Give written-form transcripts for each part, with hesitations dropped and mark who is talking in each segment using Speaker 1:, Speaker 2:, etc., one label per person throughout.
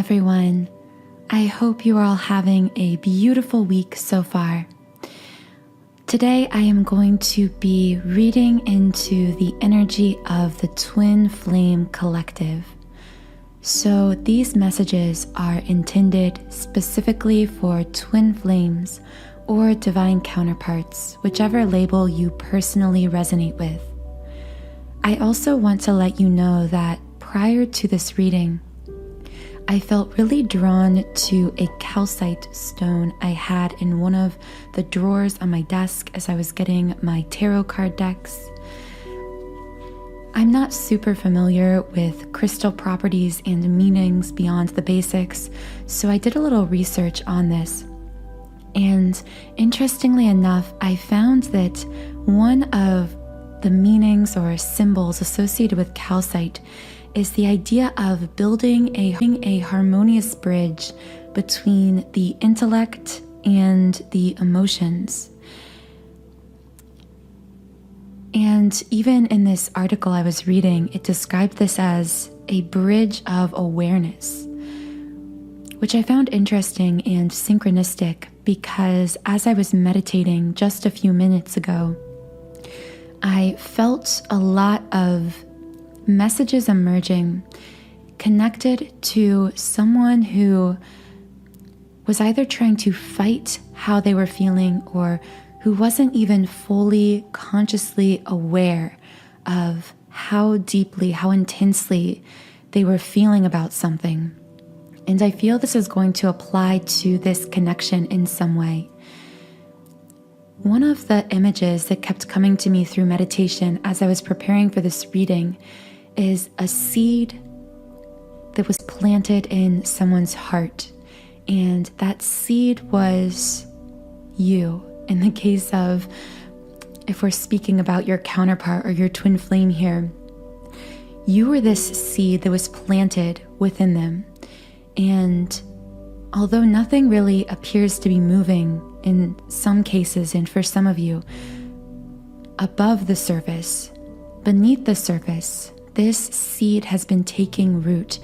Speaker 1: everyone. I hope you are all having a beautiful week so far. Today I am going to be reading into the energy of the Twinflame collective. So these messages are intended specifically for twin flames or divine counterparts, whichever label you personally resonate with. I also want to let you know that prior to this reading, I felt really drawn to a calcite stone I had in one of the drawers on my desk as I was getting my tarot card decks. I'm not super familiar with crystal properties and meanings beyond the basics, so I did a little research on this. And interestingly enough, I found that one of the meanings or symbols associated with calcite is the idea of building a harmonious bridge between the intellect and the emotions. And even in this article I was reading, it described this as a bridge of awareness, which I found interesting and synchronistic because as I was meditating just a few minutes ago, I felt a lot of messages emerging connected to someone who was either trying to fight how they were feeling or who wasn't even fully consciously aware of how deeply, how intensely they were feeling about something. And I feel this is going to apply to this connection in some way. One of the images that kept coming to me through meditation as I was preparing for this reading is a seed that was planted in someone's heart. And that seed was you. In the case of, if we're speaking about your counterpart or your twin flame here, you were this seed that was planted within them. And although nothing really appears to be moving in some cases, and for some of you, above the surface, beneath the surface, this seed has been taking root.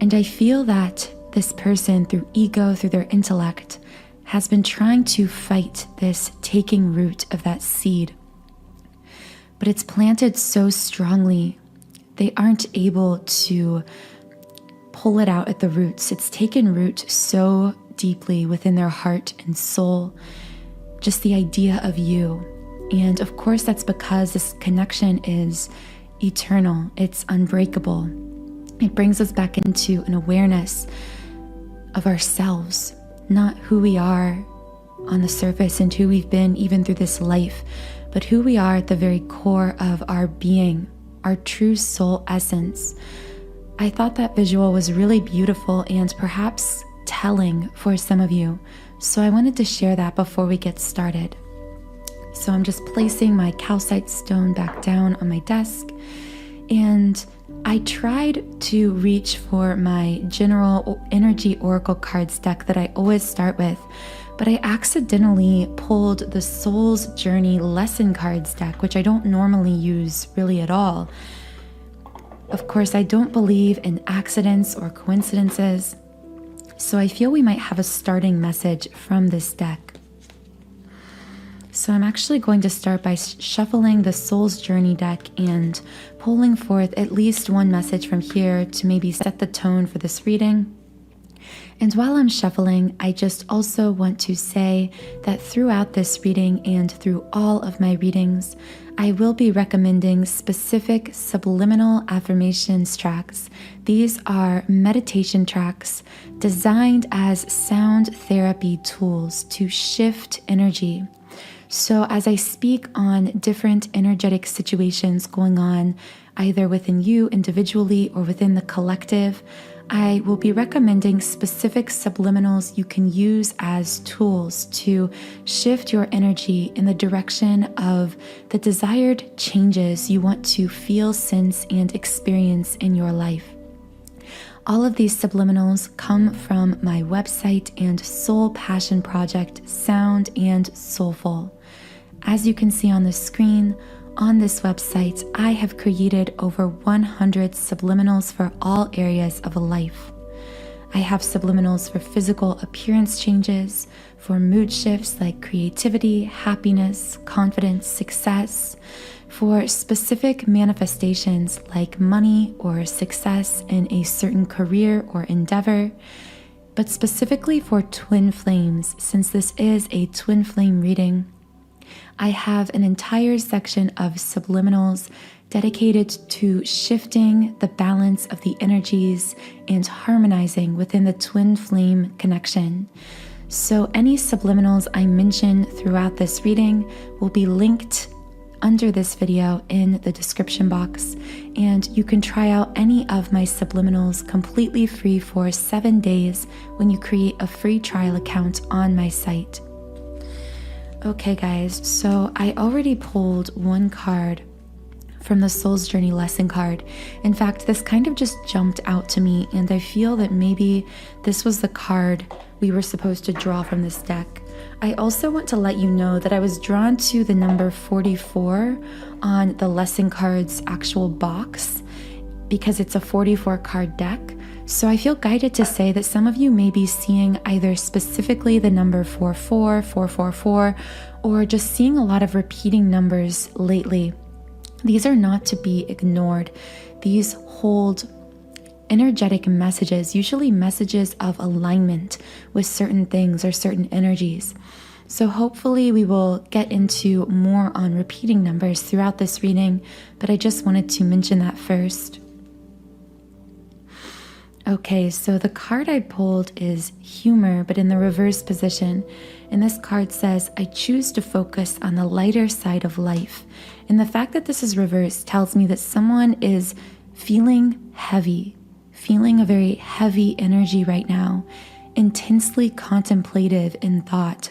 Speaker 1: And I feel that this person, through ego, through their intellect, has been trying to fight this taking root of that seed. But it's planted so strongly, they aren't able to pull it out at the roots. It's taken root so deeply within their heart and soul, just the idea of you. And of course, that's because this connection is eternal, it's unbreakable. It brings us back into an awareness of ourselves, not who we are on the surface and who we've been even through this life, but who we are at the very core of our being, our true soul essence. I thought that visual was really beautiful and perhaps telling for some of you, so I wanted to share that before we get started. So I'm just placing my calcite stone back down on my desk, and I tried to reach for my general energy oracle cards deck that I always start with, but I accidentally pulled the Soul's Journey lesson cards deck, which I don't normally use really at all. Of course, I don't believe in accidents or coincidences, so I feel we might have a starting message from this deck. So I'm actually going to start by shuffling the Soul's Journey deck and pulling forth at least one message from here to maybe set the tone for this reading. And while I'm shuffling, I just also want to say that throughout this reading and through all of my readings, I will be recommending specific subliminal affirmations tracks. These are meditation tracks designed as sound therapy tools to shift energy. So as I speak on different energetic situations going on, either within you individually or within the collective, I will be recommending specific subliminals you can use as tools to shift your energy in the direction of the desired changes you want to feel, sense, and experience in your life. All of these subliminals come from my website and soul passion project, Sound and Soulful. As you can see on the screen, on this website, I have created over 100 subliminals for all areas of life. I have subliminals for physical appearance changes, for mood shifts like creativity, happiness, confidence, success, for specific manifestations like money or success in a certain career or endeavor, but specifically for twin flames, since this is a twin flame reading. I have an entire section of subliminals dedicated to shifting the balance of the energies and harmonizing within the twin flame connection. So any subliminals I mention throughout this reading will be linked under this video in the description box, and you can try out any of my subliminals completely free for 7 days when you create a free trial account on my site. Okay guys, so I already pulled one card from the Soul's Journey lesson card. In fact, this kind of just jumped out to me, and I feel that maybe this was the card we were supposed to draw from this deck. I also want to let you know that I was drawn to the number 44 on the lesson card's actual box because it's a 44 card deck. So I feel guided to say that some of you may be seeing either specifically the number 44, 444, or just seeing a lot of repeating numbers lately. These are not to be ignored. These hold energetic messages, usually messages of alignment with certain things or certain energies. So hopefully we will get into more on repeating numbers throughout this reading, but I just wanted to mention that first. Okay, so the card I pulled is humor, but in the reverse position. And this card says, I choose to focus on the lighter side of life. And the fact that this is reversed tells me that someone is feeling heavy, feeling a very heavy energy right now, intensely contemplative in thought.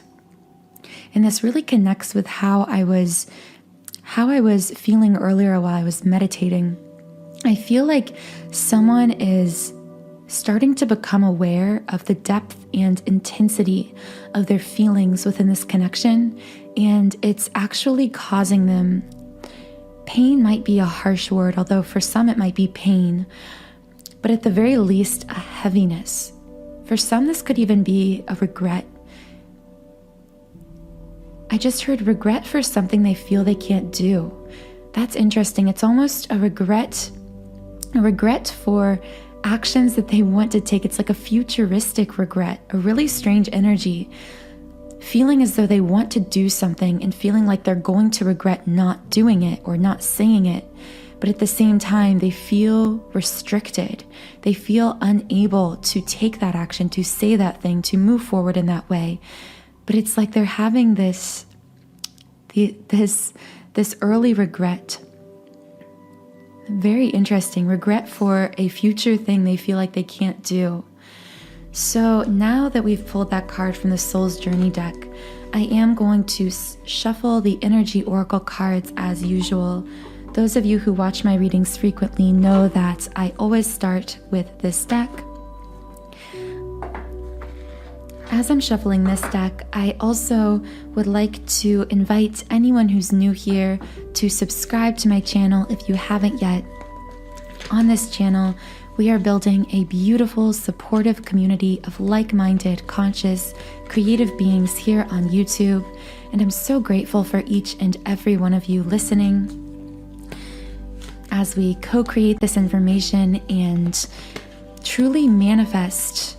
Speaker 1: And this really connects with how I was feeling earlier while I was meditating. I feel like someone is starting to become aware of the depth and intensity of their feelings within this connection, and it's actually causing them pain. Might be a harsh word, although for some it might be pain, but at the very least a heaviness. For some this could even be a regret. I just heard regret for something they feel they can't do. That's interesting. It's almost a regret for actions that they want to take. It's like a futuristic regret, a really strange energy, feeling as though they want to do something and feeling like they're going to regret not doing it or not saying it. But at the same time, they feel restricted. They feel unable to take that action, to say that thing, to move forward in that way. But it's like they're having this early regret. Very interesting. Regret for a future thing they feel like they can't do. So now that we've pulled that card from the Soul's Journey deck, I am going to shuffle the energy oracle cards as usual. Those of you who watch my readings frequently know that I always start with this deck. As I'm shuffling this deck, I also would like to invite anyone who's new here to subscribe to my channel if you haven't yet. On this channel, we are building a beautiful, supportive community of like-minded, conscious, creative beings here on YouTube, and I'm so grateful for each and every one of you listening as we co-create this information and truly manifest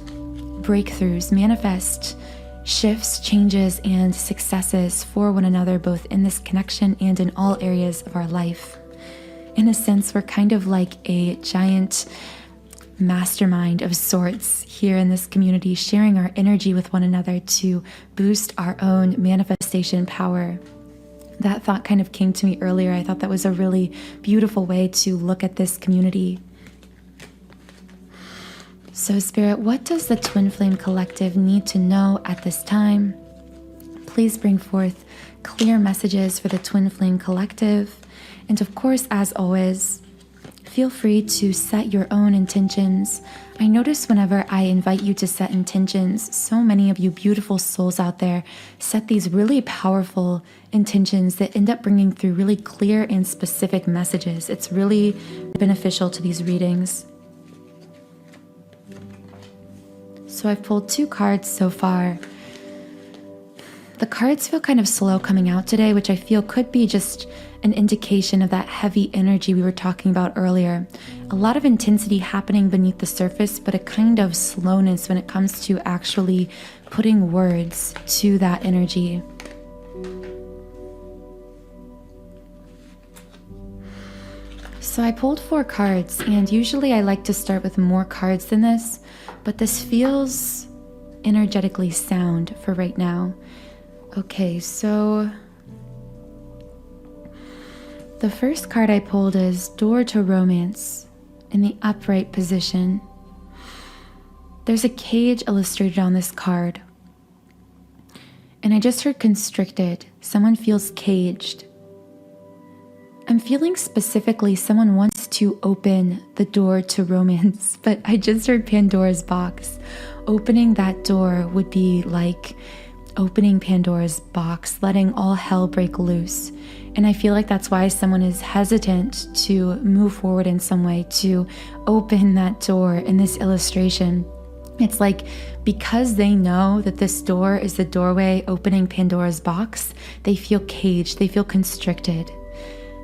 Speaker 1: breakthroughs, manifest shifts, changes, and successes for one another, both in this connection and in all areas of our life. In a sense, we're kind of like a giant mastermind of sorts here in this community, sharing our energy with one another to boost our own manifestation power. That thought kind of came to me earlier. I thought that was a really beautiful way to look at this community. So Spirit, what does the Twin Flame Collective need to know at this time? Please bring forth clear messages for the Twin Flame Collective. And of course, as always, feel free to set your own intentions. I notice whenever I invite you to set intentions, so many of you beautiful souls out there set these really powerful intentions that end up bringing through really clear and specific messages. It's really beneficial to these readings. So I've pulled 2 cards so far. The cards feel kind of slow coming out today, which I feel could be just an indication of that heavy energy we were talking about earlier. A lot of intensity happening beneath the surface, but a kind of slowness when it comes to actually putting words to that energy. So I pulled 4 cards, and usually I like to start with more cards than this, but this feels energetically sound for right now. Okay, so the first card I pulled is Door to Romance in the upright position. There's a cage illustrated on this card, and I just heard constricted. Someone feels caged. I'm feeling specifically someone wants to open the door to romance, but I just heard Pandora's box. Opening that door would be like opening Pandora's box, letting all hell break loose. And I feel like that's why someone is hesitant to move forward in some way, to open that door in this illustration. It's like because they know that this door is the doorway opening Pandora's box, they feel caged, they feel constricted.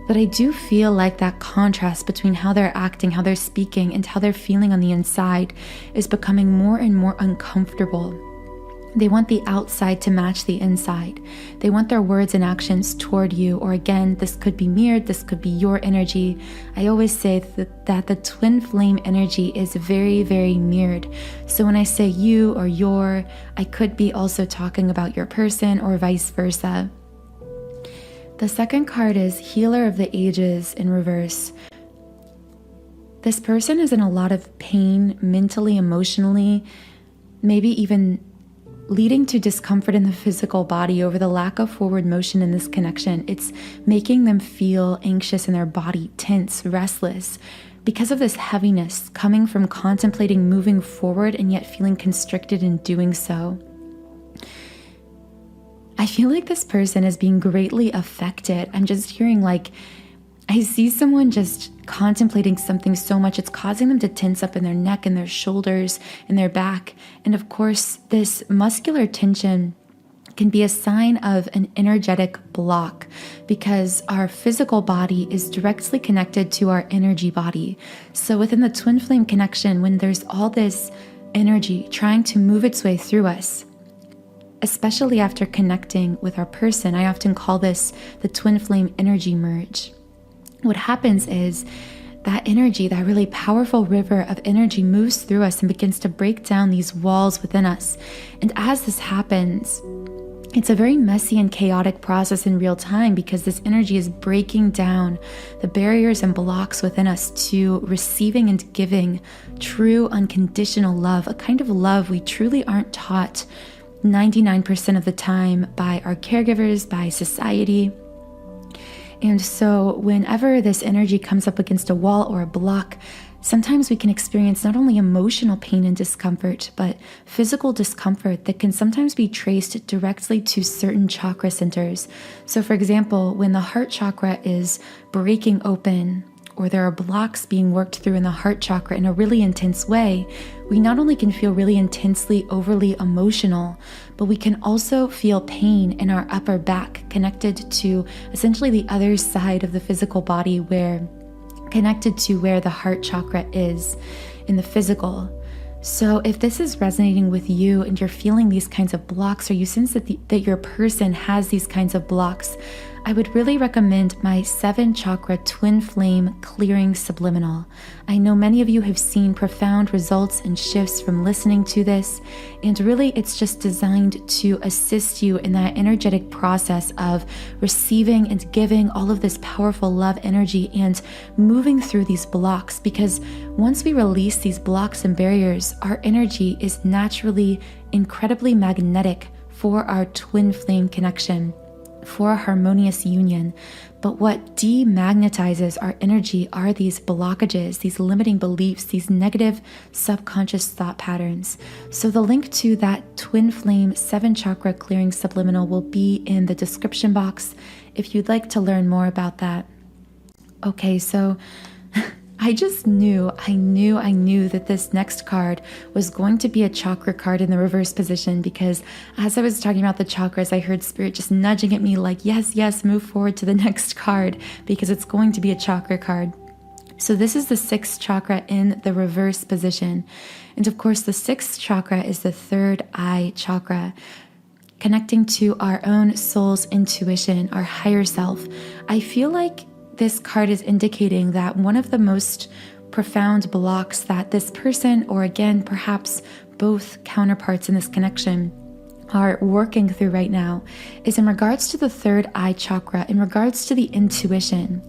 Speaker 1: But I do feel like that contrast between how they're acting, how they're speaking, and how they're feeling on the inside is becoming more and more uncomfortable. They want the outside to match the inside. They want their words and actions toward you, or again, this could be mirrored, this could be your energy. I always say that the twin flame energy is very, very mirrored. So when I say you or your, I could be also talking about your person or vice versa. The second card is Healer of the Ages in reverse. This person is in a lot of pain, mentally, emotionally, maybe even leading to discomfort in the physical body over the lack of forward motion in this connection. It's making them feel anxious in their body, tense, restless, because of this heaviness coming from contemplating moving forward and yet feeling constricted in doing so. I feel like this person is being greatly affected. I'm just hearing like, I see someone just contemplating something so much, it's causing them to tense up in their neck and their shoulders and their back. And of course, this muscular tension can be a sign of an energetic block because our physical body is directly connected to our energy body. So within the twin flame connection, when there's all this energy trying to move its way through us, especially after connecting with our person, I often call this the twin flame energy merge. What happens is that energy, that really powerful river of energy moves through us and begins to break down these walls within us. And as this happens, it's a very messy and chaotic process in real time because this energy is breaking down the barriers and blocks within us to receiving and giving true unconditional love, a kind of love we truly aren't taught 99% of the time by our caregivers, by society. And so whenever this energy comes up against a wall or a block, sometimes we can experience not only emotional pain and discomfort, but physical discomfort that can sometimes be traced directly to certain chakra centers. So for example, when the heart chakra is breaking open, or there are blocks being worked through in the heart chakra in a really intense way, we not only can feel really intensely, overly emotional, but we can also feel pain in our upper back connected to essentially the other side of the physical body connected to where the heart chakra is in the physical. So if this is resonating with you and you're feeling these kinds of blocks, or you sense that your person has these kinds of blocks, I would really recommend my 7 chakra twin flame clearing subliminal. I know many of you have seen profound results and shifts from listening to this, and really it's just designed to assist you in that energetic process of receiving and giving all of this powerful love energy and moving through these blocks, because once we release these blocks and barriers, our energy is naturally incredibly magnetic for our twin flame connection, for a harmonious union. But what demagnetizes our energy are these blockages, these limiting beliefs, these negative subconscious thought patterns. So the link to that twin flame 7 chakra clearing subliminal will be in the description box if you'd like to learn more about that. Okay, so I just knew that this next card was going to be a chakra card in the reverse position, because as I was talking about the chakras, I heard Spirit just nudging at me like, yes, move forward to the next card because it's going to be a chakra card. So this is the 6th chakra in the reverse position. And of course, the 6th chakra is the 3rd eye chakra, connecting to our own soul's intuition, our higher self. I feel like this card is indicating that one of the most profound blocks that this person, or again, perhaps both counterparts in this connection, are working through right now is in regards to the 3rd eye chakra, in regards to the intuition.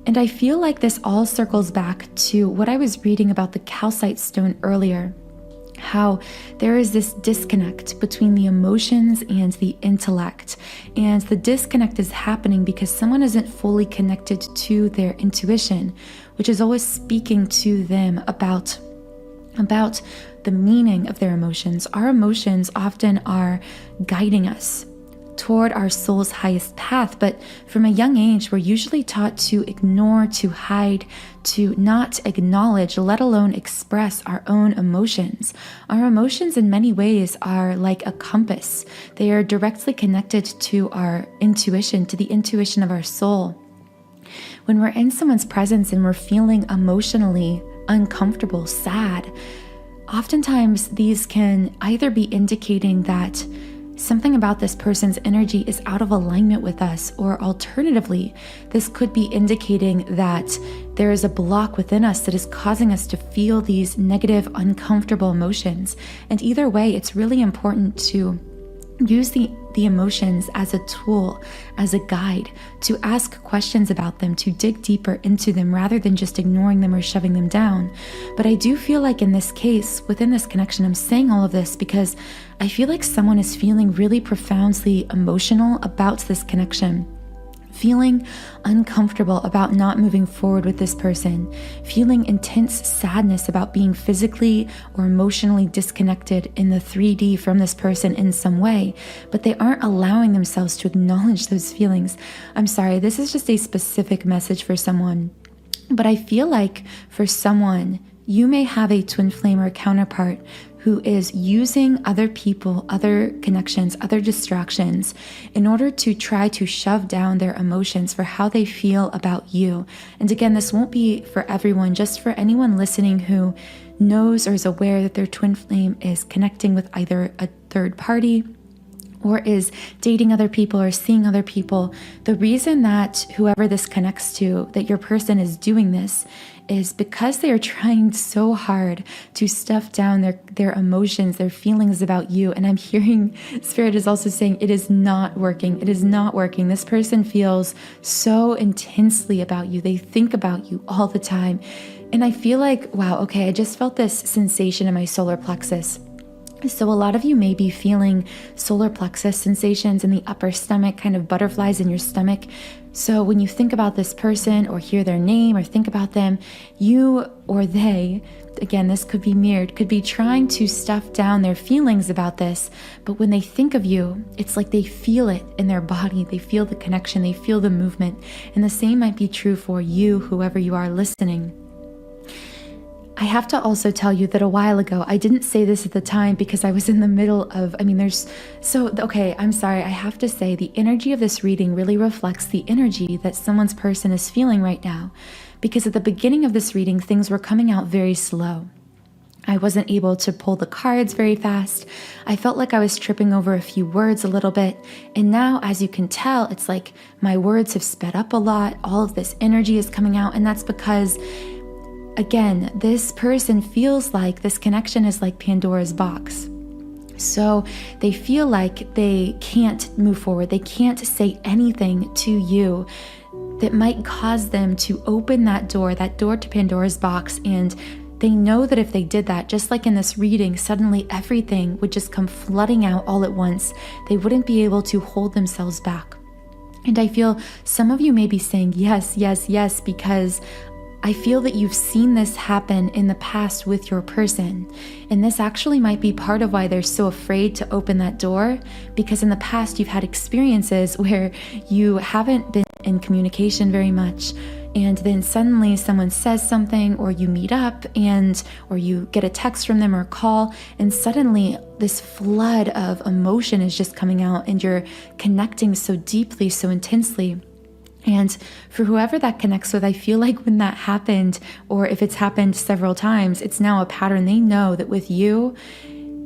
Speaker 1: And I feel like this all circles back to what I was reading about the calcite stone earlier, how there is this disconnect between the emotions and the intellect. And the disconnect is happening because someone isn't fully connected to their intuition, which is always speaking to them about the meaning of their emotions. Our emotions often are guiding us toward our soul's highest path, but from a young age, we're usually taught to ignore, to hide, to not acknowledge, let alone express our own emotions. Our emotions in many ways are like a compass. They are directly connected to our intuition, to the intuition of our soul. When we're in someone's presence and we're feeling emotionally uncomfortable, sad, oftentimes these can either be indicating that something about this person's energy is out of alignment with us, or alternatively, this could be indicating that there is a block within us that is causing us to feel these negative, uncomfortable emotions. And either way, it's really important to use the emotions as a tool, as a guide, to ask questions about them, to dig deeper into them rather than just ignoring them or shoving them down. But I do feel like in this case, within this connection, I'm saying all of this because I feel like someone is feeling really profoundly emotional about this connection, feeling uncomfortable about not moving forward with this person, feeling intense sadness about being physically or emotionally disconnected in the 3D from this person in some way, but they aren't allowing themselves to acknowledge those feelings. I'm sorry, this is just a specific message for someone, but I feel like for someone, you may have a twin flame or a counterpart who is using other people, other connections, other distractions in order to try to shove down their emotions for how they feel about you. And again, this won't be for everyone, just for anyone listening who knows or is aware that their twin flame is connecting with either a third party or is dating other people or seeing other people. The reason that whoever this connects to, that your person is doing this, is because they are trying so hard to stuff down their emotions, their feelings about you. And I'm hearing Spirit is also saying it is not working. It is not working. This person feels so intensely about you. They think about you all the time. And I feel like, wow, okay, I just felt this sensation in my solar plexus. So a lot of you may be feeling solar plexus sensations in the upper stomach, kind of butterflies in your stomach. So when you think about this person or hear their name or think about them, you or they, again, this could be mirrored, could be trying to stuff down their feelings about this. But when they think of you, it's like they feel it in their body. They feel the connection. They feel the movement. And the same might be true for you, whoever you are listening. I have to also tell you that a while ago, I didn't say this at the time because I was in the middle of, I'm sorry. I have to say the energy of this reading really reflects the energy that someone's person is feeling right now. Because at the beginning of this reading, things were coming out very slow. I wasn't able to pull the cards very fast. I felt like I was tripping over a few words a little bit. And now, as you can tell, it's like my words have sped up a lot. All of this energy is coming out. And that's because, again, this person feels like this connection is like Pandora's box. So they feel like they can't move forward. They can't say anything to you that might cause them to open that door to Pandora's box. And they know that if they did that, just like in this reading, suddenly everything would just come flooding out all at once. They wouldn't be able to hold themselves back. And I feel some of you may be saying, yes, yes, yes, because I feel that you've seen this happen in the past with your person. And this actually might be part of why they're so afraid to open that door, because in the past you've had experiences where you haven't been in communication very much. and then suddenly someone says something, or you meet up or you get a text from them or a call, and suddenly this flood of emotion is just coming out and you're connecting so deeply, so intensely. And for whoever that connects with, I feel like when that happened, or if it's happened several times, it's now a pattern. They know that with you,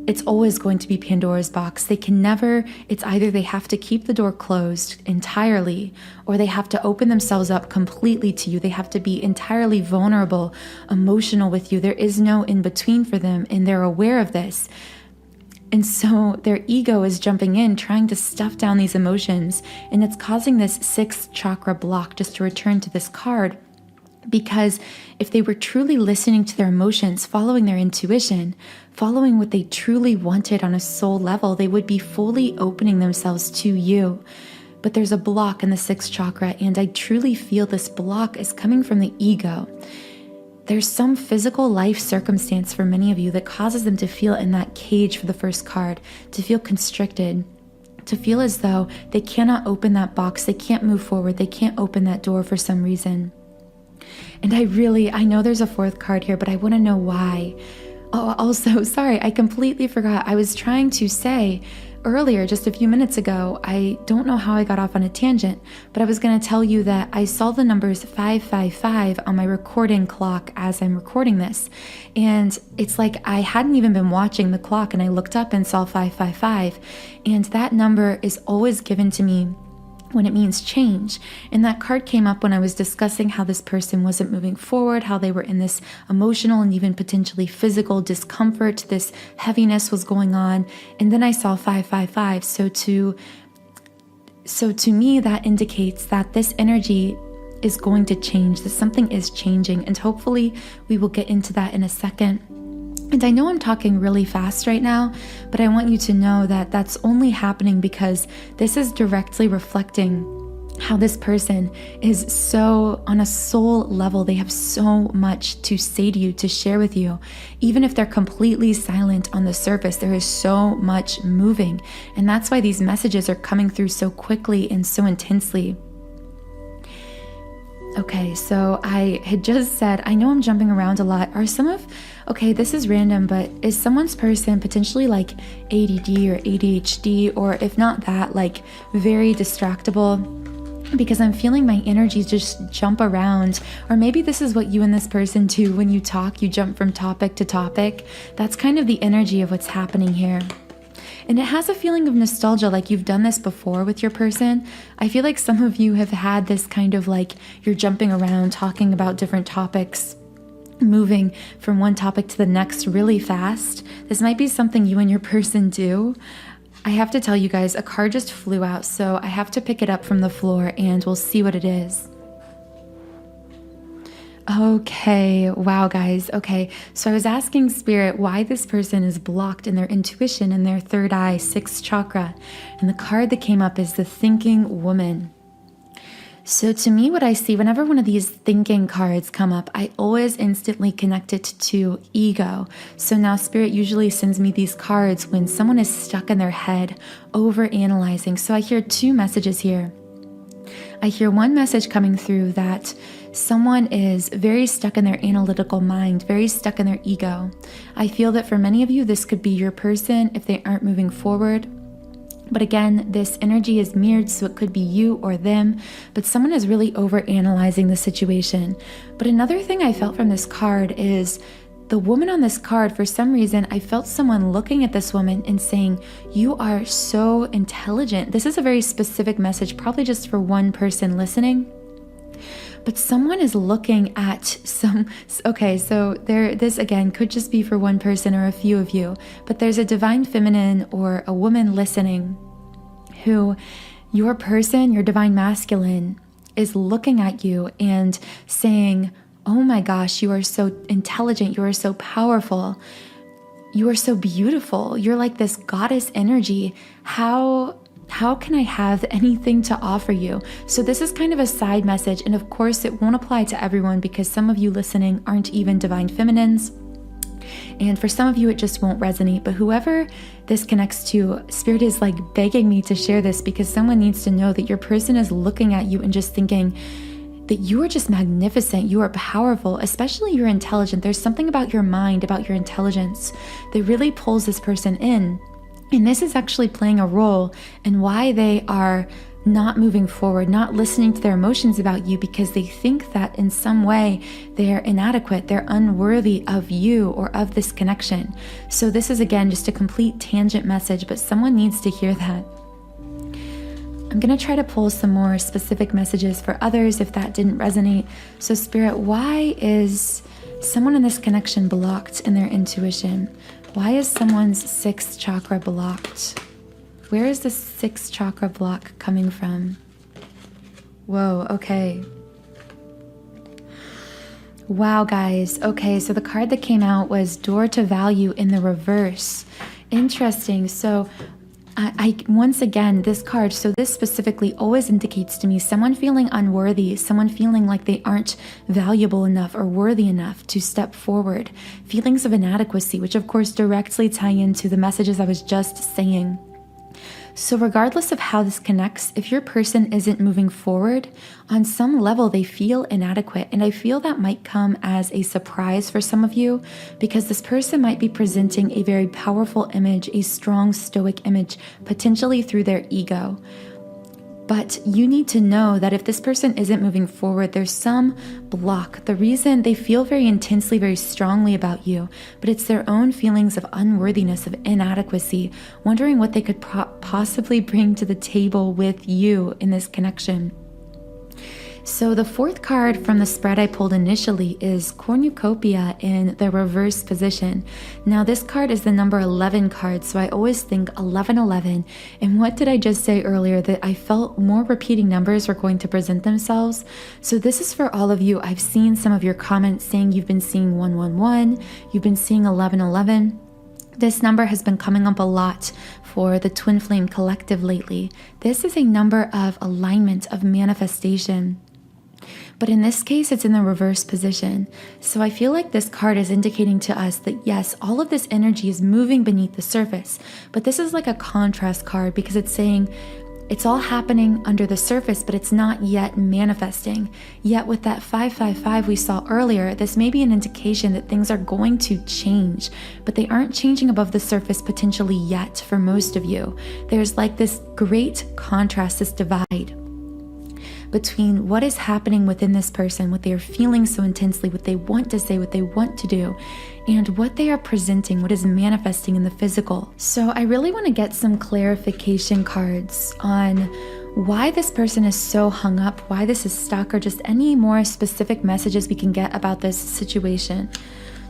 Speaker 1: it's always going to be Pandora's box. They can never, it's either they have to keep the door closed entirely, or they have to open themselves up completely to you. They have to be entirely vulnerable, emotional with you. There is no in between for them, and they're aware of this. And so their ego is jumping in, trying to stuff down these emotions, and it's causing this 6th chakra block, just to return to this card. Because if they were truly listening to their emotions, following their intuition, following what they truly wanted on a soul level, they would be fully opening themselves to you. But there's a block in the 6th chakra, and I truly feel this block is coming from the ego. There's some physical life circumstance for many of you that causes them to feel in that cage for the first card, to feel constricted, to feel as though they cannot open that box, they can't move forward, they can't open that door for some reason. And I know there's a 4th card here, but I want to know why. Oh, also, sorry, I completely forgot. I was trying to say earlier, just a few minutes ago, I don't know how I got off on a tangent, but I was going to tell you that I saw the numbers 555 on my recording clock as I'm recording this. And it's like I hadn't even been watching the clock, and I looked up and saw 555. And that number is always given to me when it means change. And that card came up when I was discussing how this person wasn't moving forward, how they were in this emotional and even potentially physical discomfort, this heaviness was going on. And then I saw 555. So to me, that indicates that this energy is going to change, that something is changing. And hopefully we will get into that in a second. And I know I'm talking really fast right now, but I want you to know that that's only happening because this is directly reflecting how this person is so on a soul level. They have so much to say to you, to share with you. Even if they're completely silent on the surface, there is so much moving. And that's why these messages are coming through so quickly and so intensely. Okay, so I had just said, I know I'm jumping around a lot. Okay, this is random, but is someone's person potentially like ADD or ADHD, or if not that, like very distractible? Because I'm feeling my energy just jump around. Or maybe this is what you and this person do when you talk, you jump from topic to topic. That's kind of the energy of what's happening here. And it has a feeling of nostalgia, like you've done this before with your person. I feel like some of you have had this kind of like you're jumping around, talking about different topics, moving from one topic to the next really fast. This might be something you and your person do. I have to tell you guys, a card just flew out, so I have to pick it up from the floor and we'll see what it is. Okay, wow guys. Okay, so I was asking Spirit why this person is blocked in their intuition in their 3rd eye, 6th chakra. And the card that came up is the Thinking Woman. So to me, what I see whenever one of these thinking cards come up, I always instantly connect it to ego. So now Spirit usually sends me these cards when someone is stuck in their head, over-analyzing. So I hear 2 messages here. I hear one message coming through that someone is very stuck in their analytical mind, very stuck in their ego. I feel that for many of you, this could be your person if they aren't moving forward. But again, this energy is mirrored, so it could be you or them, but someone is really over-analyzing the situation. But another thing I felt from this card is the woman on this card, for some reason, I felt someone looking at this woman and saying, you are so intelligent. This is a very specific message, probably just for one person listening. But someone is looking at this again could just be for one person or a few of you, but there's a divine feminine or a woman listening who your person, your divine masculine, is looking at you and saying, oh my gosh, you are so intelligent, you are so powerful, you are so beautiful, you're like this goddess energy. How can I have anything to offer you? So this is kind of a side message, and of course it won't apply to everyone because some of you listening aren't even divine feminines, and for some of you it just won't resonate. But whoever this connects to, Spirit is like begging me to share this because someone needs to know that your person is looking at you and just thinking, that you are just magnificent, you are powerful, especially you're intelligent. There's something about your mind, about your intelligence that really pulls this person in. And this is actually playing a role in why they are not moving forward, not listening to their emotions about you, because they think that in some way they're inadequate, they're unworthy of you or of this connection. So this is, again, just a complete tangent message, but someone needs to hear that. I'm going to try to pull some more specific messages for others if that didn't resonate. So Spirit, why is someone in this connection blocked in their intuition? Why is someone's 6th chakra blocked? Where is the 6th chakra block coming from? Whoa, okay. Wow, guys. Okay, so the card that came out was Door to Value in the reverse. Interesting. So I once again, this card, so this specifically always indicates to me someone feeling unworthy, someone feeling like they aren't valuable enough or worthy enough to step forward. Feelings of inadequacy, which of course directly tie into the messages I was just saying. So regardless of how this connects, if your person isn't moving forward, on some level they feel inadequate. And I feel that might come as a surprise for some of you, because this person might be presenting a very powerful image, a strong stoic image, potentially through their ego. But you need to know that if this person isn't moving forward, there's some block. The reason they feel very intensely, very strongly about you, but it's their own feelings of unworthiness, of inadequacy, wondering what they could possibly bring to the table with you in this connection. So the 4th card from the spread I pulled initially is Cornucopia in the reverse position. Now this card is the number 11 card, so I always think 1111. And what did I just say earlier? That I felt more repeating numbers were going to present themselves. So this is for all of you. I've seen some of your comments saying you've been seeing 111, you've been seeing 1111. This number has been coming up a lot for the Twinflame collective lately. This is a number of alignment, of manifestation. But in this case, it's in the reverse position. So I feel like this card is indicating to us that yes, all of this energy is moving beneath the surface. But this is like a contrast card, because it's saying it's all happening under the surface, but it's not yet manifesting. Yet with that 555 we saw earlier, this may be an indication that things are going to change, but they aren't changing above the surface potentially yet for most of you. There's like this great contrast, this divide between what is happening within this person, what they are feeling so intensely, what they want to say, what they want to do, and what they are presenting, what is manifesting in the physical. So I really want to get some clarification cards on why this person is so hung up, why this is stuck, or just any more specific messages we can get about this situation.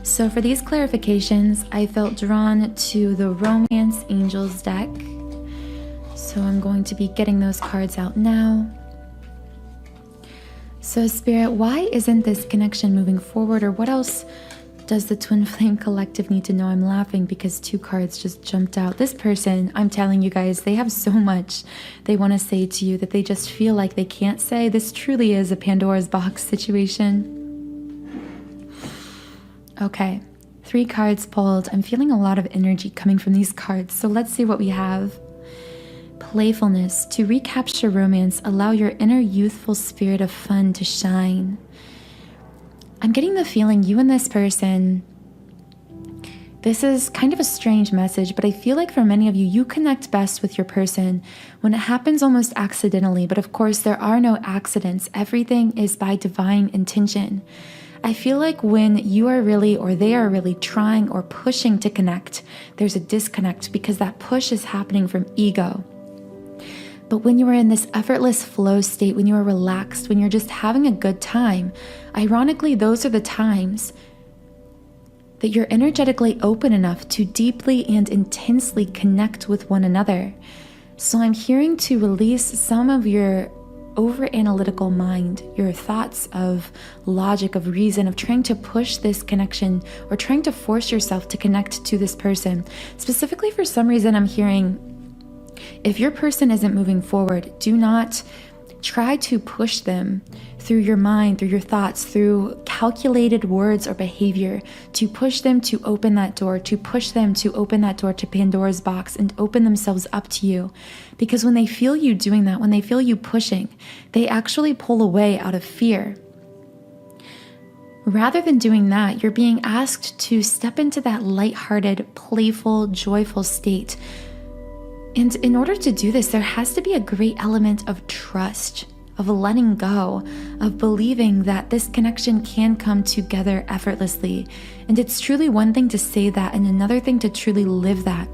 Speaker 1: So for these clarifications, I felt drawn to the Romance Angels deck. So I'm going to be getting those cards out now. So Spirit, why isn't this connection moving forward, or what else does the Twinflame collective need to know? I'm laughing because 2 cards just jumped out. This person, I'm telling you guys, they have so much they want to say to you that they just feel like they can't say. This truly is a Pandora's box situation. Okay, 3 cards pulled. I'm feeling a lot of energy coming from these cards. So let's see what we have. Playfulness. To recapture romance, allow your inner youthful spirit of fun to shine. I'm getting the feeling you and this person, this is kind of a strange message, but I feel like for many of you, you connect best with your person when it happens almost accidentally. But of course, there are no accidents. Everything is by divine intention. I feel like when you are really, or they are really trying or pushing to connect, there's a disconnect because that push is happening from ego. But when you are in this effortless flow state, when you are relaxed, when you're just having a good time, ironically, those are the times that you're energetically open enough to deeply and intensely connect with one another. So I'm hearing to release some of your over-analytical mind, your thoughts of logic, of reason, of trying to push this connection or trying to force yourself to connect to this person. Specifically, for some reason, I'm hearing if your person isn't moving forward, do not try to push them through your mind, through your thoughts, through calculated words or behavior, to push them to open that door, to push them to open that door to Pandora's box and open themselves up to you. Because when they feel you doing that, when they feel you pushing, they actually pull away out of fear. Rather than doing that, you're being asked to step into that lighthearted, playful, joyful state. And in order to do this, there has to be a great element of trust, of letting go, of believing that this connection can come together effortlessly. And it's truly one thing to say that and another thing to truly live that.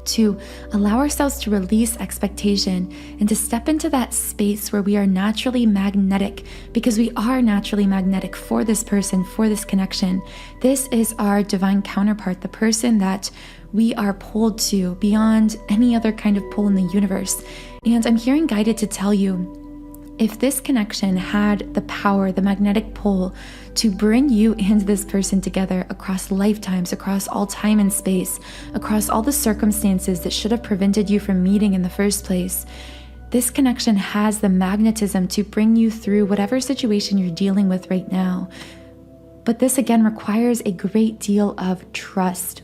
Speaker 1: To allow ourselves to release expectation and to step into that space where we are naturally magnetic, because we are naturally magnetic for this person, for this connection. This is our divine counterpart, the person that we are pulled to beyond any other kind of pull in the universe. And I'm hearing guided to tell you, if this connection had the power, the magnetic pull to bring you and this person together across lifetimes, across all time and space, across all the circumstances that should have prevented you from meeting in the first place, this connection has the magnetism to bring you through whatever situation you're dealing with right now. But this again requires a great deal of trust.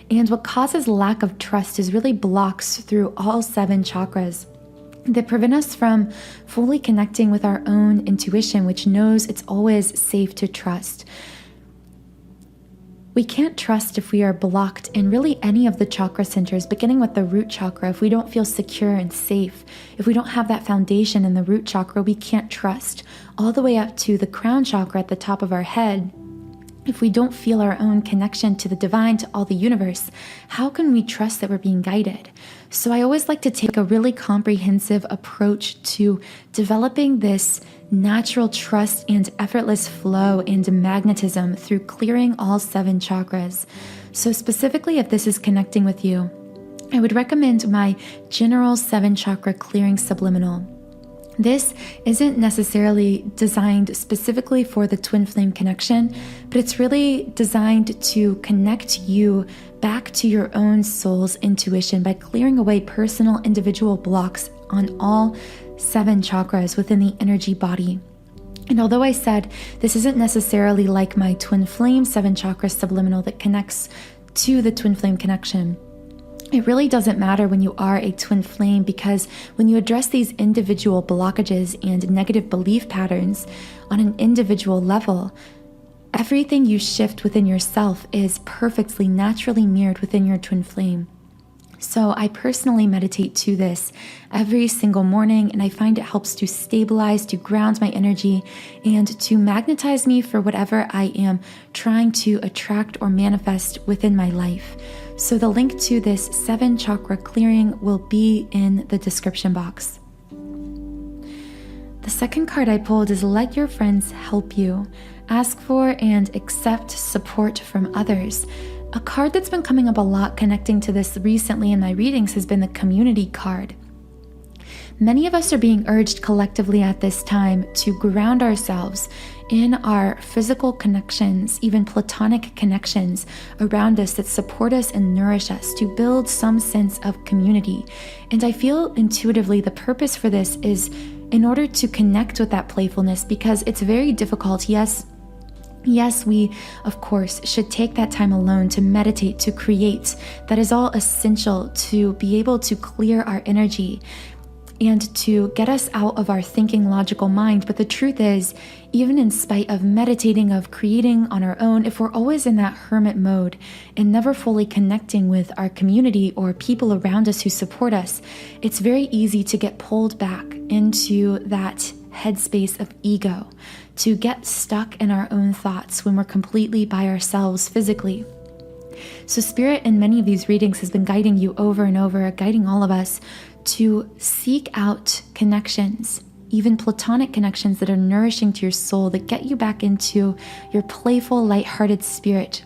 Speaker 1: And what causes lack of trust is really blocks through all 7 chakras that prevent us from fully connecting with our own intuition, which knows it's always safe to trust. We can't trust if we are blocked in really any of the chakra centers, beginning with the root chakra. If we don't feel secure and safe, if we don't have that foundation in the root chakra, we can't trust. All the way up to the crown chakra at the top of our head. If we don't feel our own connection to the divine, to all the universe, how can we trust that we're being guided? So I always like to take a really comprehensive approach to developing this natural trust and effortless flow and magnetism through clearing all 7 chakras. So specifically, if this is connecting with you, I would recommend my general 7 chakra clearing subliminal. This isn't necessarily designed specifically for the twin flame connection, but it's really designed to connect you back to your own soul's intuition by clearing away personal individual blocks on all 7 chakras within the energy body. And although I said this isn't necessarily like my twin flame 7 chakra subliminal that connects to the twin flame connection, it really doesn't matter when you are a twin flame, because when you address these individual blockages and negative belief patterns on an individual level, everything you shift within yourself is perfectly naturally mirrored within your twin flame. So I personally meditate to this every single morning, and I find it helps to stabilize, to ground my energy, and to magnetize me for whatever I am trying to attract or manifest within my life. So the link to this 7 chakra clearing will be in the description box. The second card I pulled is Let Your Friends Help You. Ask for and accept support from others. A card that's been coming up a lot connecting to this recently in my readings has been the community card. Many of us are being urged collectively at this time to ground ourselves in our physical connections, even platonic connections around us that support us and nourish us, to build some sense of community. And I feel intuitively the purpose for this is in order to connect with that playfulness, because it's very difficult. Yes, we, of course, should take that time alone to meditate, to create. That is all essential to be able to clear our energy and to get us out of our thinking logical mind. But the truth is, even in spite of meditating, of creating on our own, if we're always in that hermit mode and never fully connecting with our community or people around us who support us, it's very easy to get pulled back into that headspace of ego, to get stuck in our own thoughts when we're completely by ourselves physically. So Spirit in many of these readings has been guiding you over and over, guiding all of us to seek out connections, even platonic connections that are nourishing to your soul, that get you back into your playful, lighthearted spirit,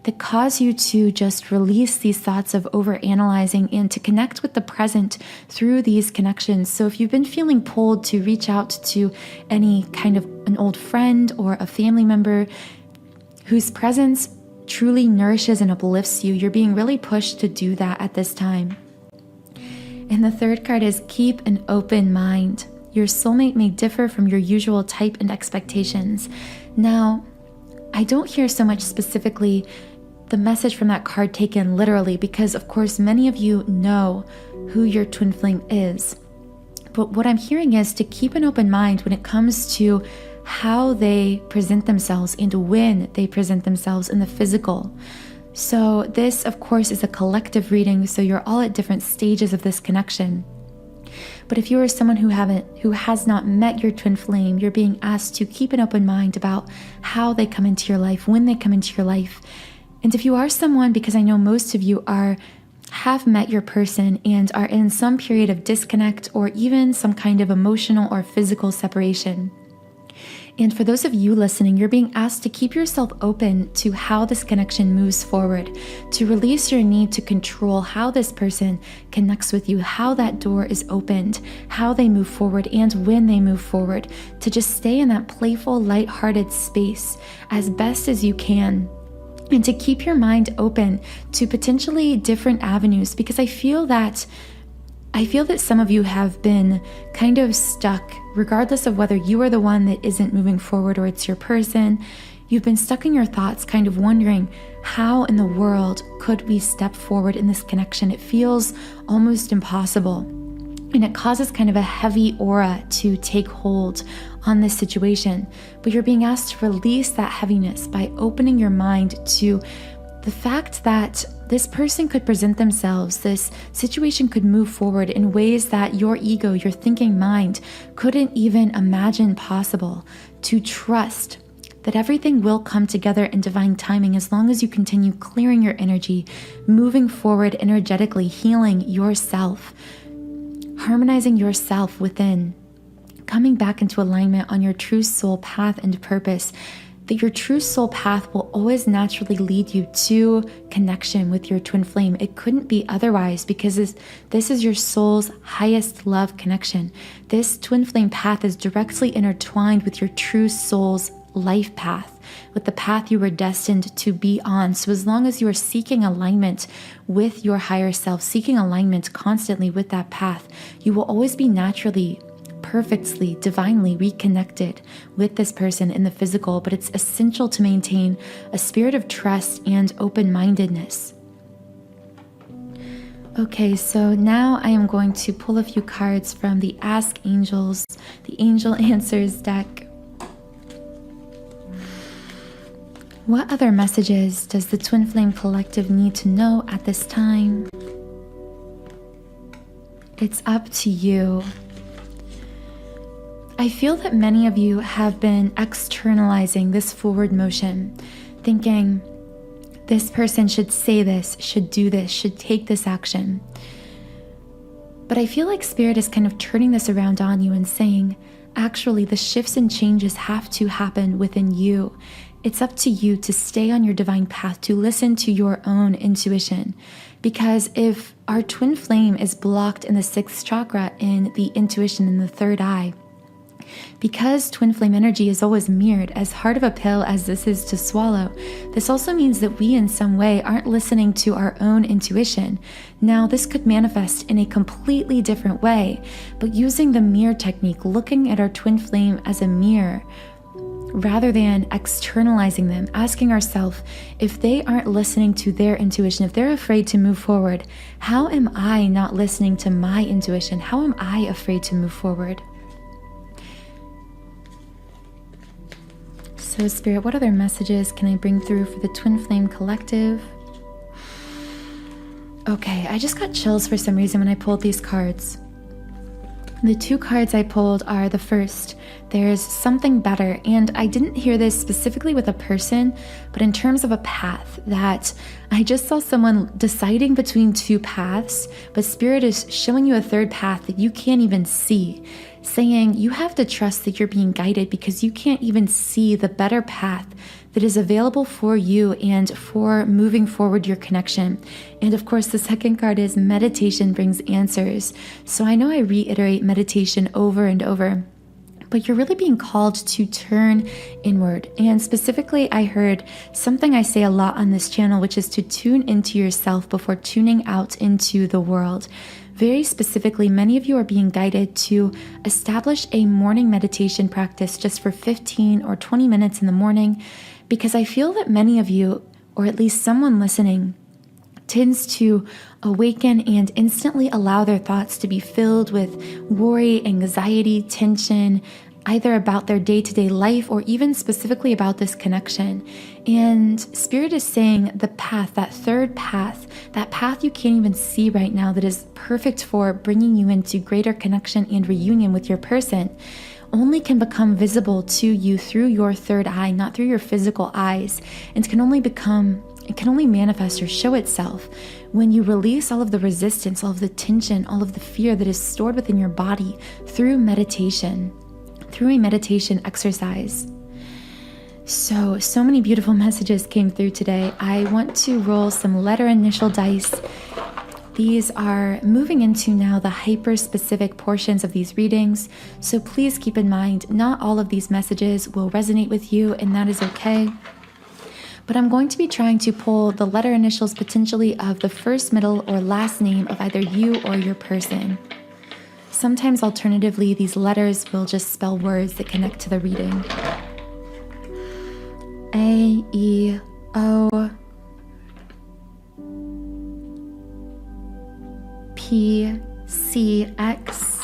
Speaker 1: that cause you to just release these thoughts of overanalyzing and to connect with the present through these connections. So if you've been feeling pulled to reach out to any kind of an old friend or a family member whose presence truly nourishes and uplifts you, you're being really pushed to do that at this time. And the third card is keep an open mind. Your soulmate may differ from your usual type and expectations. Now, I don't hear so much specifically the message from that card taken literally, because of course many of you know who your twin flame is. But what I'm hearing is to keep an open mind when it comes to how they present themselves and when they present themselves in the physical. So this, of course, is a collective reading, so you're all at different stages of this connection. But if you are someone who has not met your twin flame, you're being asked to keep an open mind about how they come into your life, when they come into your life. And if you are someone, because I know most of you have met your person and are in some period of disconnect or even some kind of emotional or physical separation. And for those of you listening, you're being asked to keep yourself open to how this connection moves forward, to release your need to control how this person connects with you, how that door is opened, how they move forward, and when they move forward, to just stay in that playful, lighthearted space as best as you can. And to keep your mind open to potentially different avenues, because I feel that some of you have been kind of stuck, regardless of whether you are the one that isn't moving forward or it's your person. You've been stuck in your thoughts, kind of wondering, how in the world could we step forward in this connection? It feels almost impossible. And it causes kind of a heavy aura to take hold on this situation. But you're being asked to release that heaviness by opening your mind to the fact that this person could present themselves, this situation could move forward in ways that your ego, your thinking mind, couldn't even imagine possible. To trust that everything will come together in divine timing as long as you continue clearing your energy, moving forward energetically, healing yourself, harmonizing yourself within, coming back into alignment on your true soul path and purpose, that your true soul path will always naturally lead you to connection with your twin flame. It couldn't be otherwise, because this is your soul's highest love connection. This twin flame path is directly intertwined with your true soul's life path, with the path you were destined to be on. So as long as you are seeking alignment with your higher self, seeking alignment constantly with that path, you will always be naturally, perfectly, divinely reconnected with this person in the physical. But it's essential to maintain a spirit of trust and open-mindedness. Okay, so now I am going to pull a few cards from the Ask Angels, the Angel Answers deck. What other messages does the Twin Flame Collective need to know at this time? It's up to you. I feel that many of you have been externalizing this forward motion, thinking this person should say this, should do this, should take this action. But I feel like Spirit is kind of turning this around on you and saying, actually, the shifts and changes have to happen within you. It's up to you to stay on your divine path, to listen to your own intuition. Because if our twin flame is blocked in the 6th chakra, in the intuition in the 3rd eye, because twin flame energy is always mirrored, as hard of a pill as this is to swallow, this also means that we in some way aren't listening to our own intuition. Now, this could manifest in a completely different way, but using the mirror technique, looking at our twin flame as a mirror, rather than externalizing them, asking ourselves, if they aren't listening to their intuition, if they're afraid to move forward, how am I not listening to my intuition? How am I afraid to move forward? So Spirit, what other messages can I bring through for the Twin Flame Collective? Okay, I just got chills for some reason when I pulled these cards. The 2 cards I pulled are the first, there's something better, and I didn't hear this specifically with a person, but in terms of a path, that I just saw someone deciding between 2 paths, but Spirit is showing you a 3rd path that you can't even see, saying you have to trust that you're being guided because you can't even see the better path that is available for you and for moving forward your connection. And of course, the 2nd card is meditation brings answers. So I know I reiterate meditation over and over, but you're really being called to turn inward. And specifically, I heard something I say a lot on this channel, which is to tune into yourself before tuning out into the world. Very specifically, many of you are being guided to establish a morning meditation practice just for 15 or 20 minutes in the morning, because I feel that many of you, or at least someone listening, tends to awaken and instantly allow their thoughts to be filled with worry, anxiety, tension, either about their day-to-day life or even specifically about this connection. And Spirit is saying the path, that third path, that path you can't even see right now, that is perfect for bringing you into greater connection and reunion with your person, only can become visible to you through your third eye, not through your physical eyes, and can only manifest or show itself when you release all of the resistance, all of the tension, all of the fear that is stored within your body through meditation, through a meditation exercise. So many beautiful messages came through today. I want to roll some letter initial dice. These are moving into now the hyper-specific portions of these readings, so please keep in mind, not all of these messages will resonate with you, and that is okay. But I'm going to be trying to pull the letter initials potentially of the first, middle, or last name of either you or your person. Sometimes, alternatively, these letters will just spell words that connect to the reading. A, E, O, P, C, X,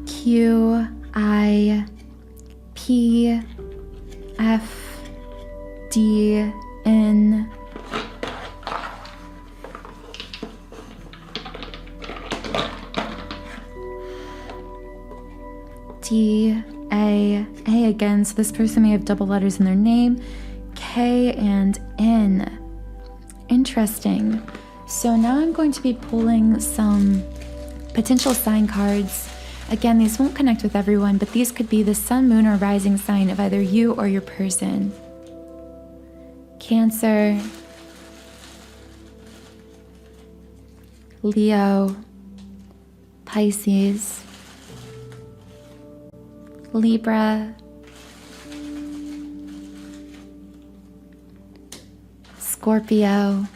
Speaker 1: Q, I, P, F, D, N, D, A again, so this person may have double letters in their name, K and N. Interesting. So now I'm going to be pulling some potential sign cards. Again, these won't connect with everyone, but these could be the sun, moon, or rising sign of either you or your person. Cancer, Leo, Pisces, Libra, Scorpio,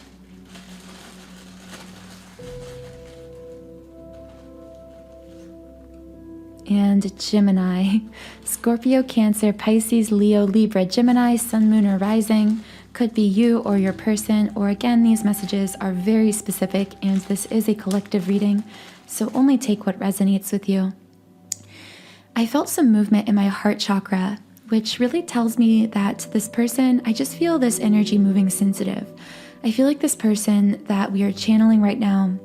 Speaker 1: and Gemini. Scorpio, Cancer, Pisces, Leo, Libra, Gemini, Sun, Moon, or Rising could be you or your person, or again, these messages are very specific and this is a collective reading, so only take what resonates with you. I felt some movement in my heart chakra, which really tells me that this person, I just feel this energy moving sensitive. I feel like this person that we are channeling right now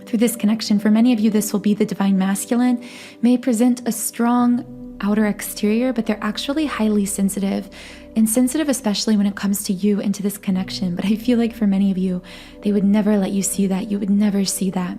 Speaker 1: through this connection, for many of you, this will be the divine masculine, may present a strong outer exterior, but they're actually highly sensitive, and sensitive especially when it comes to you and to this connection. But I feel like for many of you, they would never let you see that. You would never see that.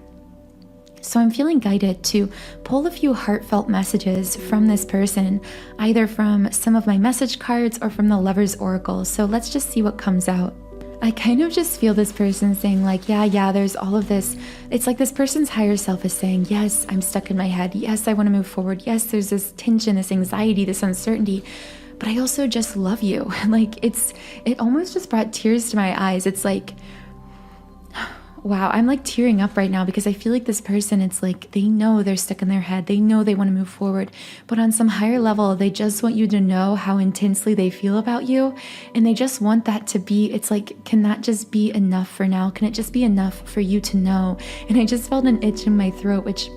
Speaker 1: So I'm feeling guided to pull a few heartfelt messages from this person, either from some of my message cards or from the Lover's Oracle. So let's just see what comes out. I kind of just feel this person saying like, yeah, there's all of this. It's like this person's higher self is saying, yes, I'm stuck in my head. Yes, I want to move forward. Yes, there's this tension, this anxiety, this uncertainty, but I also just love you. Like it almost just brought tears to my eyes. It's like, wow, I'm like tearing up right now because I feel like this person, it's like they know they're stuck in their head. They know they want to move forward, but on some higher level, they just want you to know how intensely they feel about you. And they just want that to be, it's like, can that just be enough for now? Can it just be enough for you to know? And I just felt an itch in my throat, which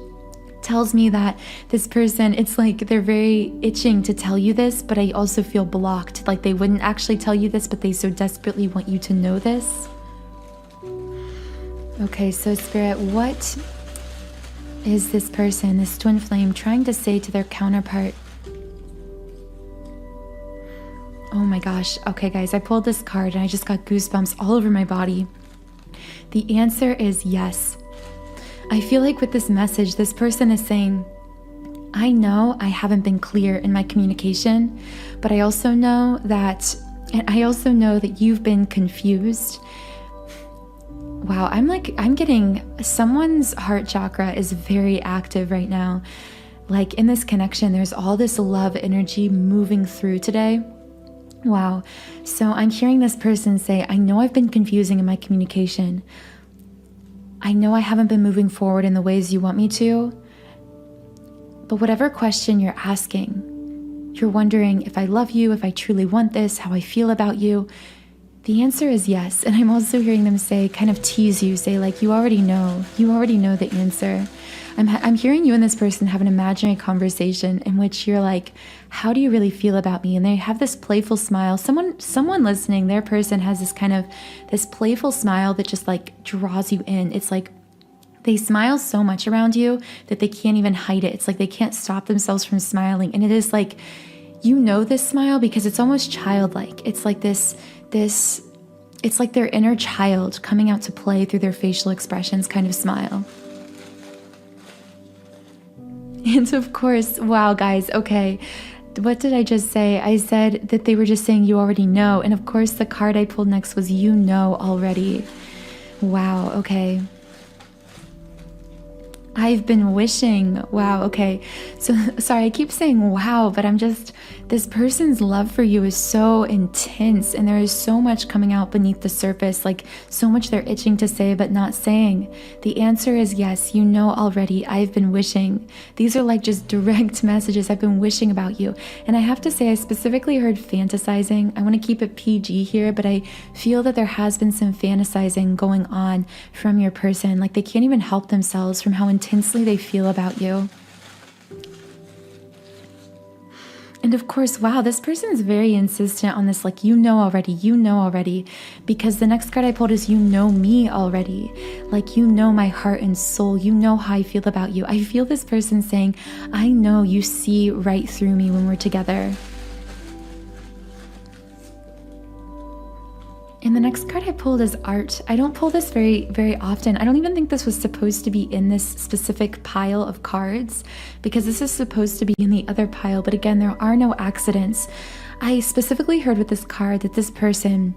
Speaker 1: tells me that this person, it's like they're very itching to tell you this, but I also feel blocked. Like they wouldn't actually tell you this, but they so desperately want you to know this. Okay, so Spirit, what is this person, this twin flame, trying to say to their counterpart? Oh my gosh. Okay, guys, I pulled this card and I just got goosebumps all over my body. The answer is yes. I feel like with this message, this person is saying, I know I haven't been clear in my communication, but I also know that you've been confused. Wow, I'm getting someone's heart chakra is very active right now. Like in this connection, there's all this love energy moving through today. Wow. So I'm hearing this person say, I know I've been confusing in my communication. I know I haven't been moving forward in the ways you want me to. But whatever question you're asking, you're wondering if I love you, if I truly want this, how I feel about you. The answer is yes. And I'm also hearing them say, kind of tease you, say like, you already know the answer. I'm hearing you and this person have an imaginary conversation in which you're like, how do you really feel about me? And they have this playful smile. Someone listening, their person has this playful smile that just like draws you in. It's like they smile so much around you that they can't even hide it. It's like they can't stop themselves from smiling. And it is like, you know this smile because it's almost childlike. It's like it's like their inner child coming out to play through their facial expressions kind of smile. And of course, wow, guys, okay, what did I just say? I said that they were just saying you already know. And of course, the card I pulled next was you know already. Wow, okay. I've been wishing, wow, okay. So, sorry, I keep saying wow, but this person's love for you is so intense and there is so much coming out beneath the surface, like so much they're itching to say but not saying. The answer is yes, you know already, I've been wishing. These are like just direct messages, I've been wishing about you. And I have to say, I specifically heard fantasizing. I want to keep it PG here, but I feel that there has been some fantasizing going on from your person. Like they can't even help themselves from how intensely they feel about you. And of course, wow, this person is very insistent on this, like, you know already, because the next card I pulled is you know me already. Like, you know my heart and soul, you know how I feel about you. I feel this person saying, I know you see right through me when we're together. And the next card I pulled is art. I don't pull this very, very often. I don't even think this was supposed to be in this specific pile of cards because this is supposed to be in the other pile. But again, there are no accidents. I specifically heard with this card that this person,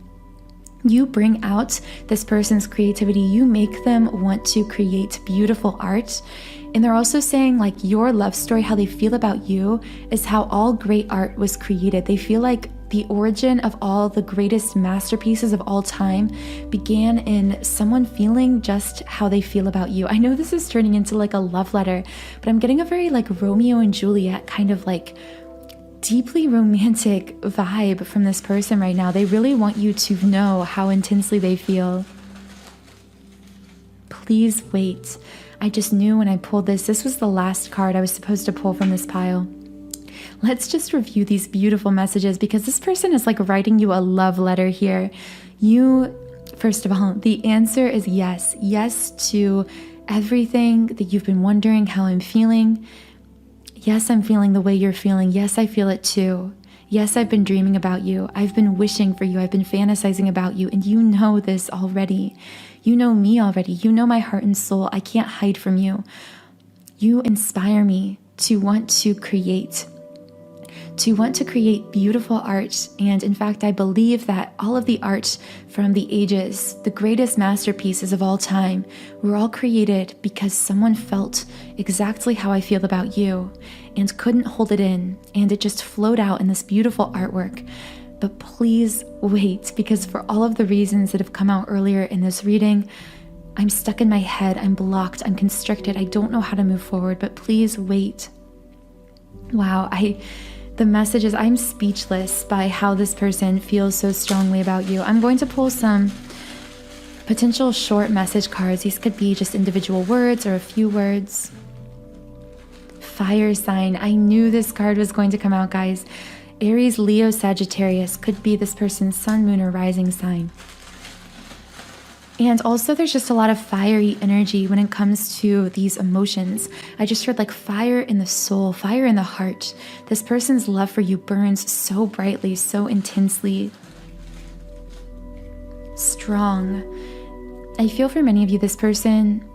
Speaker 1: you bring out this person's creativity. You make them want to create beautiful art. And they're also saying like your love story, how they feel about you is how all great art was created. They feel like the origin of all the greatest masterpieces of all time began in someone feeling just how they feel about you. I know this is turning into like a love letter, but I'm getting a very like Romeo and Juliet kind of like deeply romantic vibe from this person right now. They really want you to know how intensely they feel. Please wait. I just knew when I pulled this was the last card I was supposed to pull from this pile. Let's just review these beautiful messages because this person is like writing you a love letter here. First of all, the answer is yes. Yes to everything that you've been wondering how I'm feeling. Yes, I'm feeling the way you're feeling. Yes, I feel it too. Yes, I've been dreaming about you. I've been wishing for you. I've been fantasizing about you. And you know this already. You know me already. You know my heart and soul. I can't hide from you. You inspire me to want to create beautiful art. And in fact, I believe that all of the art from the ages, the greatest masterpieces of all time, were all created because someone felt exactly how I feel about you and couldn't hold it in. And it just flowed out in this beautiful artwork. But please wait, because for all of the reasons that have come out earlier in this reading, I'm stuck in my head, I'm blocked, I'm constricted, I don't know how to move forward, but please wait. Wow, the message is I'm speechless by how this person feels so strongly about you. I'm going to pull some potential short message cards. These could be just individual words or a few words. Fire sign. I knew this card was going to come out, guys. Aries, Leo, Sagittarius could be this person's sun, moon, or rising sign. And also there's just a lot of fiery energy when it comes to these emotions. I just heard like fire in the soul, fire in the heart. This person's love for you burns so brightly, so intensely. Strong. I feel for many of you, this person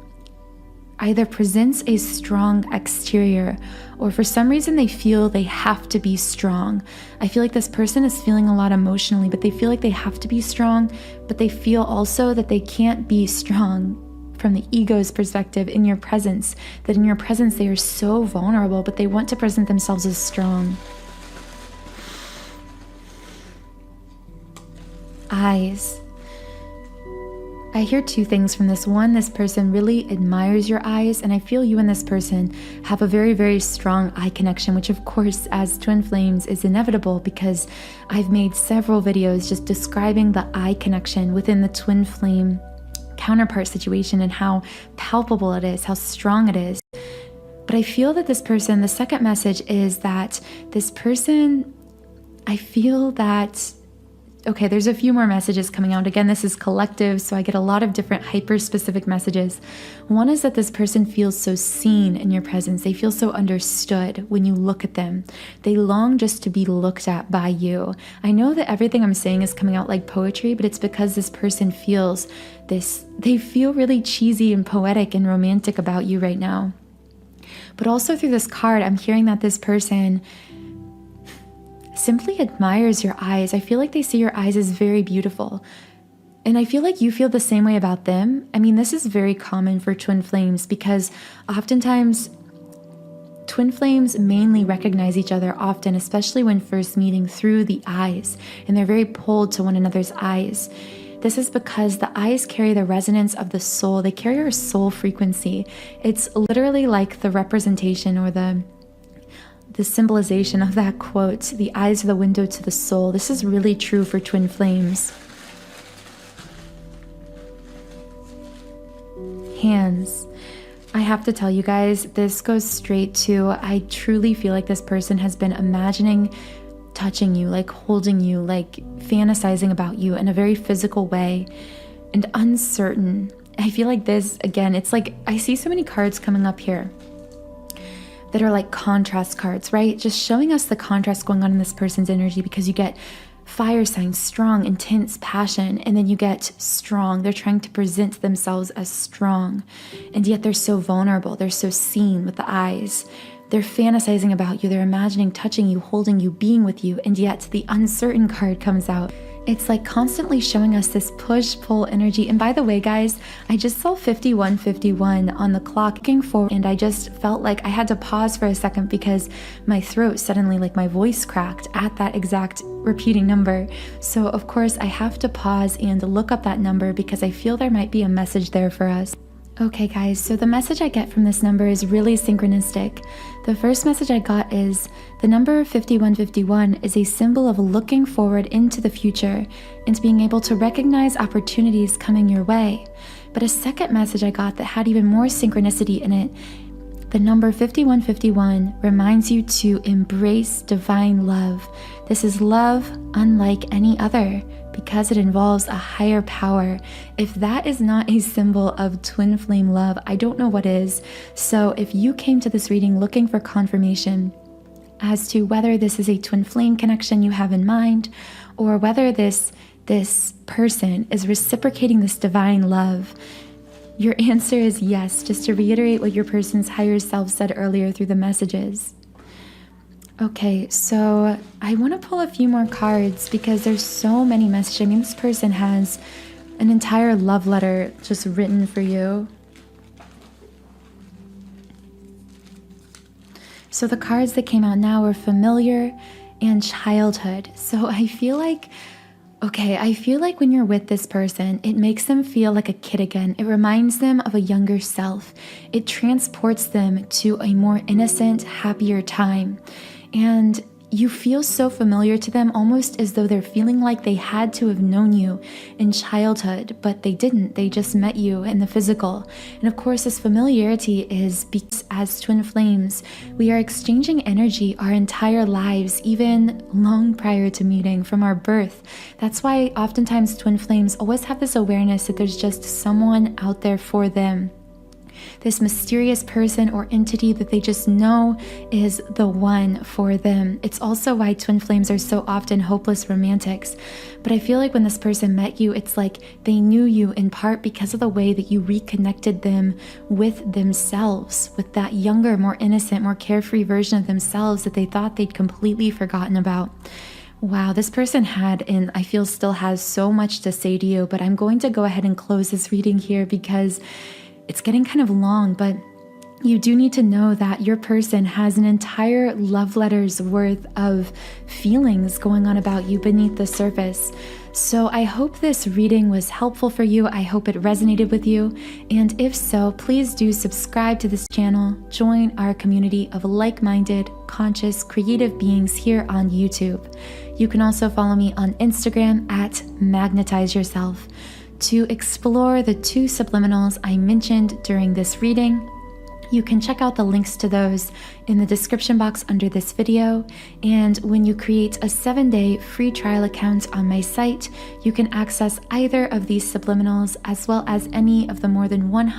Speaker 1: either presents a strong exterior or for some reason they feel they have to be strong. I feel like this person is feeling a lot emotionally, but they feel like they have to be strong, but they feel also that they can't be strong from the ego's perspective in your presence, that in your presence they are so vulnerable, but they want to present themselves as strong. Eyes. I hear two things from this. One, this person really admires your eyes, and I feel you and this person have a very, very strong eye connection, which of course, as twin flames, is inevitable because I've made several videos just describing the eye connection within the twin flame counterpart situation and how palpable it is, how strong it is. But I feel that this person, the second message is that this person, I feel that, okay, there's a few more messages coming out. Again, this is collective, so I get a lot of different hyper-specific messages. One is that this person feels so seen in your presence. They feel so understood when you look at them. They long just to be looked at by you. I know that everything I'm saying is coming out like poetry, but it's because this person feels this. They feel really cheesy and poetic and romantic about you right now. But also through this card, I'm hearing that this person simply admires your eyes. I feel like they see your eyes as very beautiful. And I feel like you feel the same way about them. I mean, this is very common for twin flames because oftentimes twin flames mainly recognize each other often, especially when first meeting, through the eyes. And they're very pulled to one another's eyes. This is because the eyes carry the resonance of the soul. They carry our soul frequency. It's literally like the representation or the symbolization of that quote, the eyes are the window to the soul. This is really true for twin flames. Hands. I have to tell you guys, this goes straight to, I truly feel like this person has been imagining touching you, like holding you, like fantasizing about you in a very physical way and uncertain. I feel like this, again, it's like I see so many cards coming up here that are like contrast cards, right? Just showing us the contrast going on in this person's energy, because you get fire signs, strong, intense passion, and then you get strong. They're trying to present themselves as strong, and yet they're so vulnerable. They're so seen with the eyes. They're fantasizing about you. They're imagining touching you, holding you, being with you, and yet the uncertain card comes out. It's like constantly showing us this push-pull energy. And by the way, guys, I just saw 5151 on the clock looking forward, and I just felt like I had to pause for a second because my throat suddenly, like my voice cracked at that exact repeating number. So of course I have to pause and look up that number because I feel there might be a message there for us. Okay guys, so the message I get from this number is really synchronistic. The first message I got is the number 5151 is a symbol of looking forward into the future and being able to recognize opportunities coming your way. But a second message I got that had even more synchronicity in it, the number 5151 reminds you to embrace divine love. This is love unlike any other, because it involves a higher power. If that is not a symbol of twin flame love, I don't know what is. So if you came to this reading looking for confirmation as to whether this is a twin flame connection you have in mind, or whether this person is reciprocating this divine love, your answer is yes, just to reiterate what your person's higher self said earlier through the messages. Okay, so I want to pull a few more cards because there's so many messages. I mean, this person has an entire love letter just written for you. So the cards that came out now are familiar and childhood. So I feel like, when you're with this person, it makes them feel like a kid again. It reminds them of a younger self. It transports them to a more innocent, happier time. And you feel so familiar to them, almost as though they're feeling like they had to have known you in childhood, but they didn't. They just met you in the physical. And of course, this familiarity is because as twin flames, we are exchanging energy our entire lives, even long prior to meeting, from our birth. That's why oftentimes twin flames always have this awareness that there's just someone out there for them. This mysterious person or entity that they just know is the one for them. It's also why twin flames are so often hopeless romantics. But I feel like when this person met you, it's like they knew you in part because of the way that you reconnected them with themselves, with that younger, more innocent, more carefree version of themselves that they thought they'd completely forgotten about. Wow, this person had, and I feel still has, so much to say to you, but I'm going to go ahead and close this reading here because it's getting kind of long. But you do need to know that your person has an entire love letter's worth of feelings going on about you beneath the surface. So I hope this reading was helpful for you. I hope it resonated with you. And if so, please do subscribe to this channel, join our community of like-minded, conscious, creative beings here on YouTube. You can also follow me on Instagram at Magnetize Yourself to explore the 2 subliminals I mentioned during this reading. You can check out the links to those in the description box under this video. And when you create a 7-day free trial account on my site, you can access either of these subliminals as well as any of the more than 100